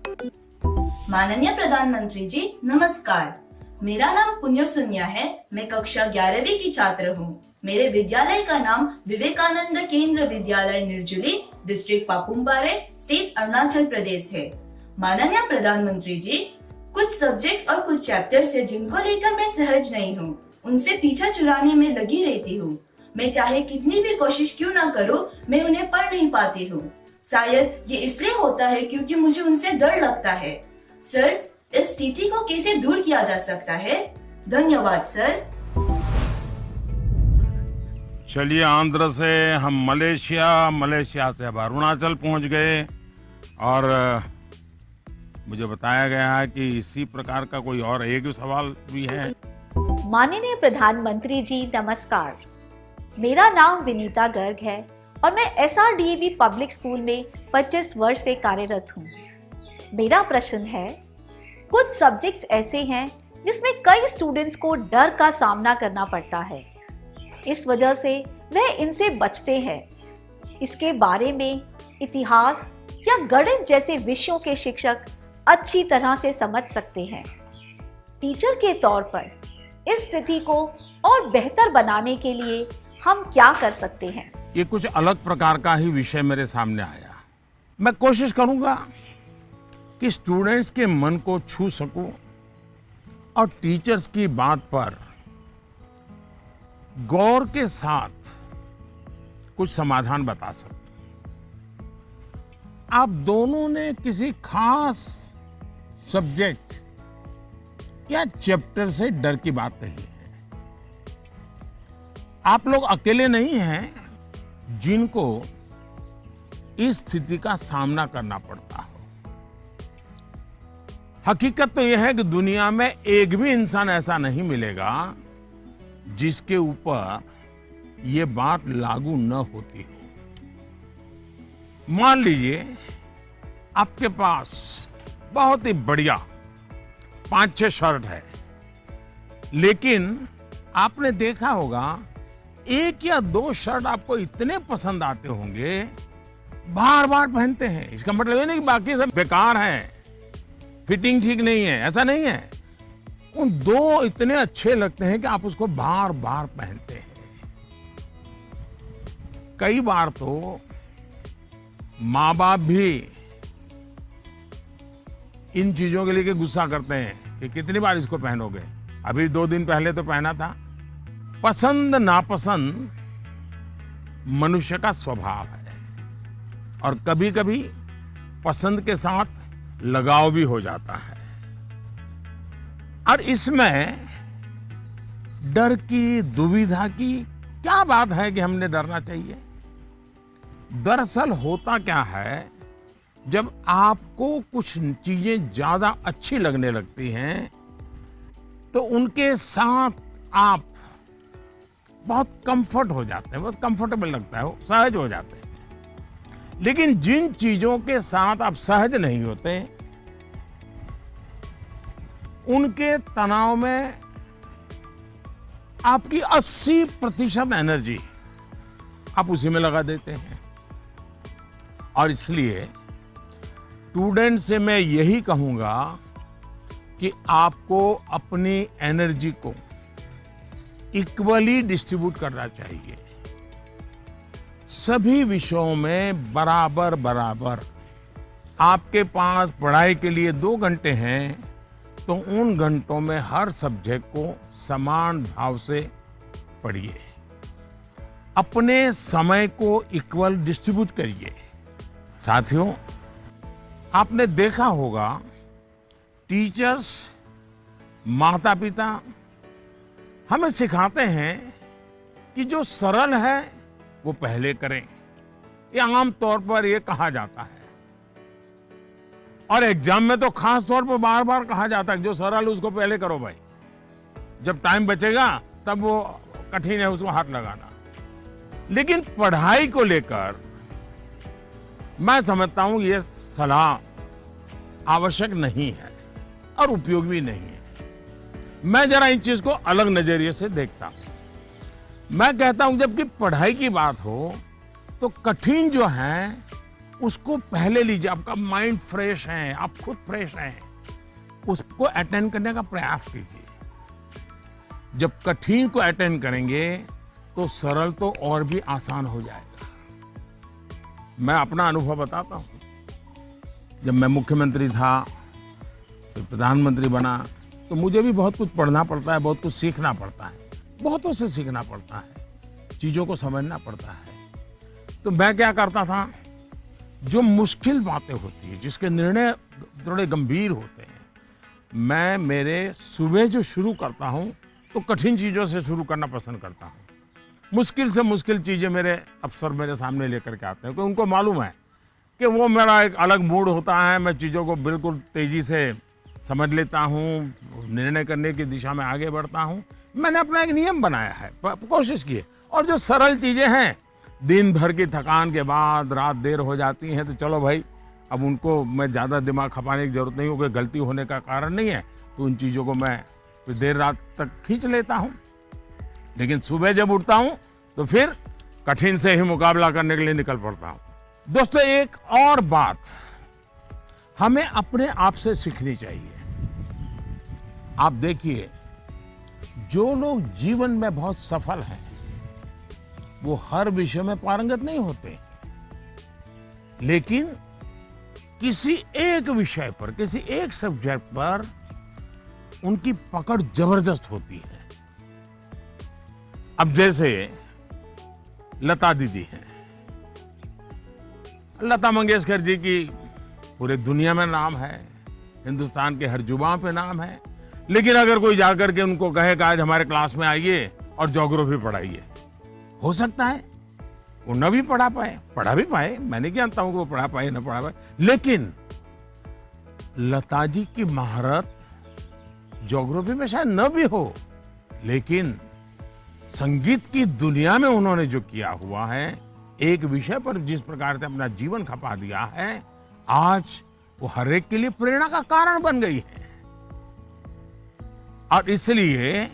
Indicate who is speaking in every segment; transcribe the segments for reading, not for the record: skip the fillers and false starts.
Speaker 1: माननीय प्रधानमंत्री जी नमस्कार। मेरा नाम पुण्य सुन्या है। मैं कक्षा 11वीं की छात्र हूँ। मेरे विद्यालय का नाम विवेकानंद केंद्र विद्यालय निर्जुली, डिस्ट्रिक्ट पापुमपारे, स्टेट अरुणाचल प्रदेश है। माननीय प्रधानमंत्री जी, कुछ सब्जेक्ट्स और कुछ चैप्टर्स है जिनको लेकर मैं सहज नहीं हूँ। उनसे पीछा छुड़ाने में लगी रहती हूँ। मैं चाहे कितनी भी कोशिश क्यों ना करूँ, मैं उन्हें पढ़ नहीं पाती हूँ। शायद ये इसलिए होता है क्योंकि मुझे उनसे डर लगता है। सर, इस स्थिति को कैसे दूर किया जा सकता है? धन्यवाद सर।
Speaker 2: चलिए, आंध्र से हम मलेशिया से अब अरुणाचल पहुंच गए और मुझे बताया गया है कि इसी प्रकार का कोई और एक सवाल भी है।
Speaker 3: माननीय प्रधानमंत्री जी नमस्कार। मेरा नाम विनीता गर्ग है और मैं SRDAV पब्लिक स्कूल में 25 वर्ष से कार्यरत हूँ। मेरा प्रश्न है, कुछ सब्जेक्ट्स ऐसे हैं जिसमें कई स्टूडेंट्स को डर का सामना करना पड़ता है। इस वजह से वह इनसे बचते हैं। इसके बारे में इतिहास या गणित जैसे विषयों के शिक्षक अच्छी तरह से समझ सकते हैं। टीचर के तौर पर इस स्थिति को और बेहतर बनाने के लिए हम क्या कर सकते हैं?
Speaker 2: ये कुछ अलग प्रकार का ही विषय मेरे सामने आया। मैं कोशिश करूंगा कि स्टूडेंट्स के मन को छू सकूं और टीचर्स की बात पर गौर के साथ कुछ समाधान बता सकूं। आप दोनों ने किसी खास सब्जेक्ट या चैप्टर से डर की बात कही है। आप लोग अकेले नहीं हैं जिनको इस स्थिति का सामना करना पड़ता हो। हकीकत तो यह है कि दुनिया में एक भी इंसान ऐसा नहीं मिलेगा जिसके ऊपर यह बात लागू न होती हो। मान लीजिए आपके पास बहुत ही बढ़िया 5-6 शर्ट है, लेकिन आपने देखा होगा 1 या 2 शर्ट आपको इतने पसंद आते होंगे, बार बार पहनते हैं। इसका मतलब ये नहीं कि बाकी सब बेकार हैं, फिटिंग ठीक नहीं है, ऐसा नहीं है। उन 2 इतने अच्छे लगते हैं कि आप उसको बार बार पहनते हैं। कई बार तो माँ बाप भी इन चीजों के लिए गुस्सा करते हैं कि कितनी बार इसको पहनोगे। अभी 2 दिन पहले तो पहना था। पसंद नापसंद मनुष्य का स्वभाव है और कभी कभी पसंद के साथ लगाव भी हो जाता है। और इसमें डर की, दुविधा की क्या बात है कि हमने डरना चाहिए? दरअसल होता क्या है, जब आपको कुछ चीजें ज्यादा अच्छी लगने लगती हैं तो उनके साथ आप बहुत कंफर्ट हो जाते हैं, बहुत कंफर्टेबल लगता है, सहज हो जाते हैं। लेकिन जिन चीजों के साथ आप सहज नहीं होते, उनके तनाव में आपकी 80% एनर्जी आप उसी में लगा देते हैं। और इसलिए स्टूडेंट से मैं यही कहूंगा कि आपको अपनी एनर्जी को इक्वली डिस्ट्रीब्यूट करना चाहिए। सभी विषयों में बराबर बराबर। आपके पास पढ़ाई के लिए 2 घंटे हैं तो उन घंटों में हर सब्जेक्ट को समान भाव से पढ़िए। अपने समय को इक्वल डिस्ट्रीब्यूट करिए। साथियों, आपने देखा होगा टीचर्स, माता पिता हमें सिखाते हैं कि जो सरल है वो पहले करें। ये आम तौर पर ये कहा जाता है और एग्जाम में तो खास तौर पर बार बार कहा जाता है जो सरल उसको पहले करो भाई, जब टाइम बचेगा तब वो कठिन है उसको हाथ लगाना। लेकिन पढ़ाई को लेकर मैं समझता हूं ये सलाह आवश्यक नहीं है और उपयोगी भी नहीं है। मैं जरा इस चीज को अलग नजरिए से देखता हूं। मैं कहता हूं जबकि पढ़ाई की बात हो तो कठिन जो है उसको पहले लीजिए। आपका माइंड फ्रेश है, आप खुद फ्रेश हैं, उसको अटेंड करने का प्रयास कीजिए। जब कठिन को अटेंड करेंगे तो सरल तो और भी आसान हो जाएगा। मैं अपना अनुभव बताता हूं। जब मैं मुख्यमंत्री था, फिर प्रधानमंत्री बना, तो मुझे भी बहुत कुछ पढ़ना पड़ता है, बहुत कुछ सीखना पड़ता है, बहुतों से सीखना पड़ता है, चीजों को समझना पड़ता है। तो मैं क्या करता था, जो मुश्किल बातें होती है, जिसके निर्णय थोड़े गंभीर होते हैं, मैं मेरे सुबह जो शुरू करता हूं तो कठिन चीजों से शुरू करना पसंद करता हूं। मुश्किल से मुश्किल चीजें मेरे अफसर मेरे सामने लेकर के आते हैं, क्योंकि उनको मालूम है कि वो मेरा एक अलग मूड होता है। मैं चीजों को बिल्कुल तेजी से समझ लेता हूँ, निर्णय करने की दिशा में आगे बढ़ता हूँ। मैंने अपना एक नियम बनाया है, कोशिश की है। और जो सरल चीजें हैं, दिन भर की थकान के बाद रात देर हो जाती है, तो चलो भाई, अब उनको मैं ज़्यादा दिमाग खपाने की जरूरत नहीं, क्योंकि गलती होने का कारण नहीं है, तो उन चीज़ों को मैं फिर देर रात तक खींच लेता हूँ। लेकिन सुबह जब उठता हूँ तो फिर कठिन से ही मुकाबला करने के लिए निकल पड़ता हूँ। दोस्तों, एक और बात हमें अपने आप से सीखनी चाहिए। आप देखिए, जो लोग जीवन में बहुत सफल हैं, वो हर विषय में पारंगत नहीं होते, लेकिन किसी एक विषय पर, किसी एक सब्जेक्ट पर उनकी पकड़ जबरदस्त होती है। अब जैसे लता दीदी हैं, लता मंगेशकर जी की पूरे दुनिया में नाम है, हिंदुस्तान के हर जुबान पे नाम है। लेकिन अगर कोई जाकर के उनको कहे कि आज हमारे क्लास में आइए और ज्योग्राफी पढ़ाइए, हो सकता है वो न भी पढ़ा भी पाए, मैं नहीं जानता हूं कि वो पढ़ा पाए न पढ़ा पाए। लेकिन लता जी की महारत ज्योग्राफी में शायद न भी हो, लेकिन संगीत की दुनिया में उन्होंने जो किया हुआ है, एक विषय पर जिस प्रकार से अपना जीवन खपा दिया है, आज वो हर एक के लिए प्रेरणा का कारण बन गई है। और इसलिए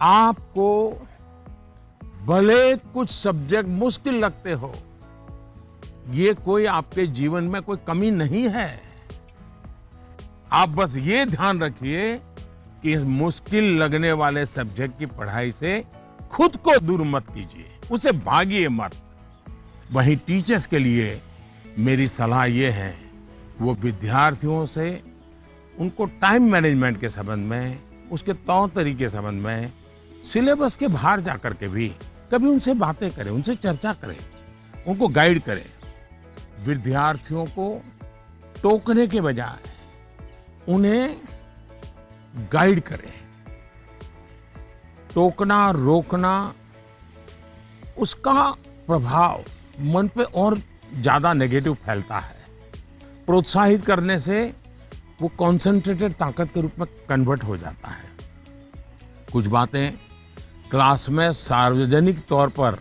Speaker 2: आपको भले कुछ सब्जेक्ट मुश्किल लगते हो, ये कोई आपके जीवन में कोई कमी नहीं है। आप बस ये ध्यान रखिए कि इस मुश्किल लगने वाले सब्जेक्ट की पढ़ाई से खुद को दूर मत कीजिए, उसे भागिए मत। वहीं टीचर्स के लिए मेरी सलाह ये है, वो विद्यार्थियों से उनको टाइम मैनेजमेंट के संबंध में, उसके तौर तरीके संबंध में, सिलेबस के बाहर जाकर के भी कभी उनसे बातें करें, उनसे चर्चा करें, उनको गाइड करें। विद्यार्थियों को टोकने के बजाय उन्हें गाइड करें। टोकना, रोकना, उसका प्रभाव मन पे और ज्यादा नेगेटिव फैलता है। प्रोत्साहित करने से वो कॉन्सेंट्रेटेड ताकत के रूप में कन्वर्ट हो जाता है। कुछ बातें क्लास में सार्वजनिक तौर पर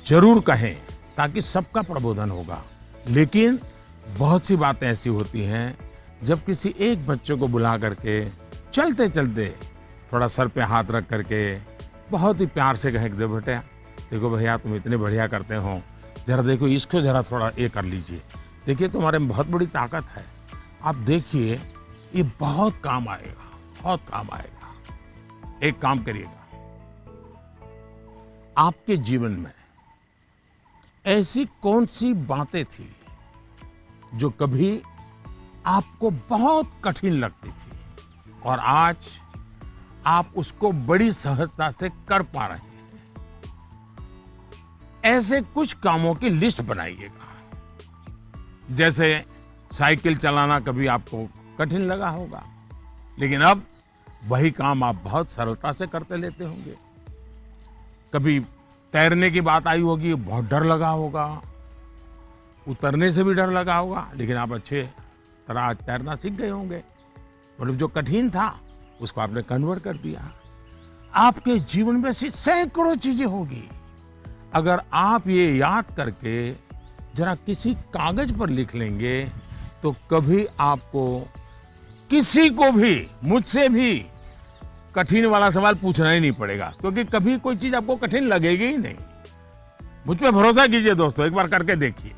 Speaker 2: जरूर कहें, ताकि सबका प्रबोधन होगा। लेकिन बहुत सी बातें ऐसी होती हैं, जब किसी एक बच्चे को बुला करके चलते चलते थोड़ा सर पे हाथ रख करके बहुत ही प्यार से कहें, दे बेटा, देखो भैया तुम इतने बढ़िया करते हो, जरा देखो इसको जरा थोड़ा ये कर लीजिए, देखिए तुम्हारे में बहुत बड़ी ताकत है, आप देखिए ये बहुत काम आएगा, बहुत काम आएगा। एक काम करिएगा, आपके जीवन में ऐसी कौन सी बातें थी जो कभी आपको बहुत कठिन लगती थी और आज आप उसको बड़ी सहजता से कर पा रहे हैं? ऐसे कुछ कामों की लिस्ट बनाइएगा। जैसे साइकिल चलाना कभी आपको कठिन लगा होगा, लेकिन अब वही काम आप बहुत सरलता से करते लेते होंगे। कभी तैरने की बात आई होगी, बहुत डर लगा होगा, उतरने से भी डर लगा होगा, लेकिन आप अच्छे तरह आज तैरना सीख गए होंगे। मतलब जो कठिन था उसको आपने कन्वर्ट कर दिया। आपके जीवन में ऐसी सैकड़ों चीजें होगी। अगर आप ये याद करके जरा किसी कागज पर लिख लेंगे, तो कभी आपको किसी को भी, मुझसे भी कठिन वाला सवाल पूछना ही नहीं पड़ेगा, क्योंकि कभी कोई चीज आपको कठिन लगेगी ही नहीं। मुझ पे भरोसा कीजिए दोस्तों, एक बार करके देखिए।